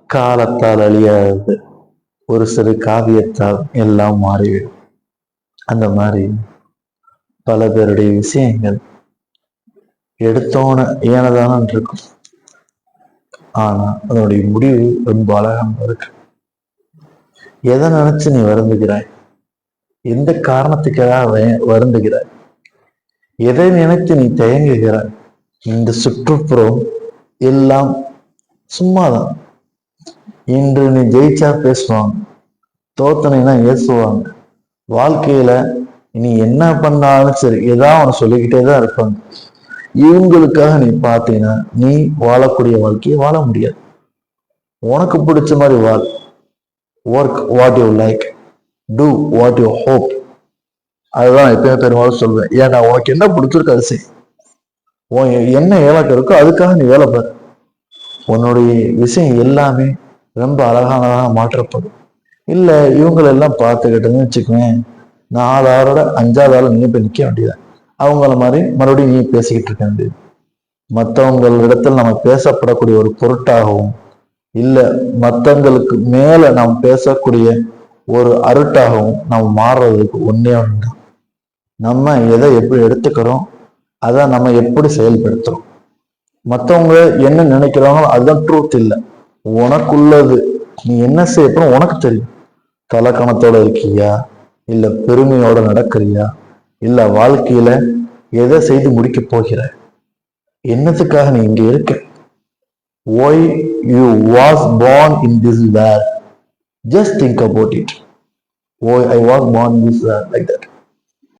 காலத்தால் அழியாது, ஒரு சிறு காவியத்தால் எல்லாம் மாறிவிடும். அந்த மாதிரி பல பேருடைய விஷயங்கள் எடுத்தோன ஏனதான இருக்கும். ஆனா அதனுடைய முடிவு ரொம்ப அழகாக இருக்கு. எதை நினைச்சு நீ வருந்துகிறாய்? எந்த காரணத்துக்காக வருந்துகிறாய்? எதை நினைத்து நீ தயங்குகிறாய்? இந்த சுற்றுப்புறம் எல்லாம் சும்மாதான். இன்று நீ ஜெயிச்சா பேசுவாங்க, தோத்தனைனா ஏசுவாங்க. வாழ்க்கையில நீ என்ன பண்ணாலும் சரி ஏதாவது அவனை சொல்லிக்கிட்டே தான் இருப்பாங்க. இவங்களுக்காக நீ பார்த்தீங்கன்னா நீ வாழக்கூடிய வாழ்க்கையை வாழ முடியாது. உனக்கு பிடிச்ச மாதிரி வாழ். Work what you like, do what you hope. அதுதான் எப்பயுமே பெரும்பாலும் சொல்வேன். ஏன்னா உனக்கு என்ன பிடிச்சிருக்கு அது செய். உன் என்ன இலக்கு இருக்கோ அதுக்காக நீ வேலை பாரு. உன்னுடைய விஷயம் எல்லாமே ரொம்ப அழகானதாக மாற்றப்படும். இல்லை இவங்களெல்லாம் பார்த்துக்கிட்டேன்னு வச்சுக்குவேன், 4 ஆளோட 5வது ஆள் நீ போய் நிற்க வேண்டியதான். அவங்கள மாதிரி மறுபடியும் நீ பேசிக்கிட்டு இருக்க வேண்டியது. மற்றவங்களிடத்தில் நம்ம பேசப்படக்கூடிய ஒரு பொருட்டாகவும் இல்லை மற்றவங்களுக்கு மேல நாம் பேசக்கூடிய ஒரு அருட்டாகவும் நாம் மாறுறதுக்கு ஒன்றே ஒன்று. நம்ம எதை எப்படி எடுத்துக்கிறோம், அதை நம்ம எப்படி செயல்படுத்துறோம். மற்றவங்க என்ன நினைக்கிறாங்களோ அதுதான் ட்ரூத். இல்லை, உனக்குள்ளது நீ என்ன செய்யப்போம் உனக்கு தெரியும். தலக்கணத்தோட இருக்கியா, இல்லை பெருமையோட நடக்கிறியா, இல்லை வாழ்க்கையில எதை செய்து முடிக்க போகிற, என்னத்துக்காக நீ இங்க இருக்க? Why you was born in this world? Just think about it. Why I was born in this world like that.